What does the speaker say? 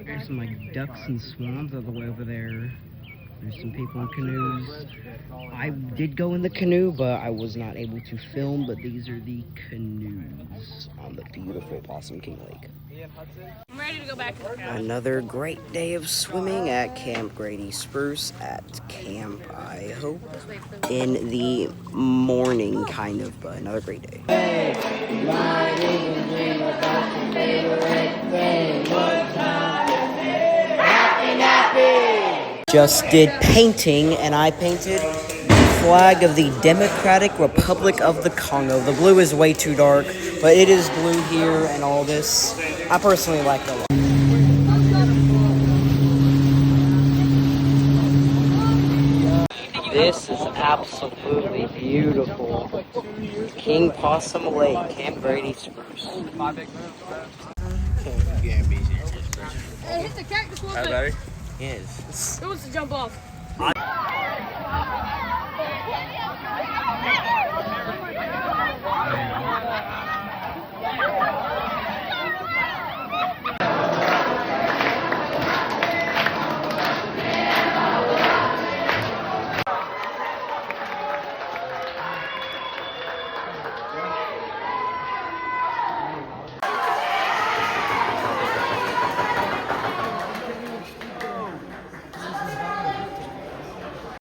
There's some like ducks and swans all the way over there. There's some people in canoes. I did go in the canoe, but I was not able to film. But these are the canoes on the beautiful Possum King Lake. I'm ready to go back to the house. Another great day of swimming at Camp Grady Spruce at Camp iHOPE in the morning, kind of, but another great day. Just did painting, and I painted the flag of the Democratic Republic of the Congo. The blue is way too dark, but it is blue here and all this. I personally like it a lot. This is absolutely beautiful. King Possum Lake, Camp Grady Spruce. Hey, hit the cactus one bit. Yes. Who wants to jump off?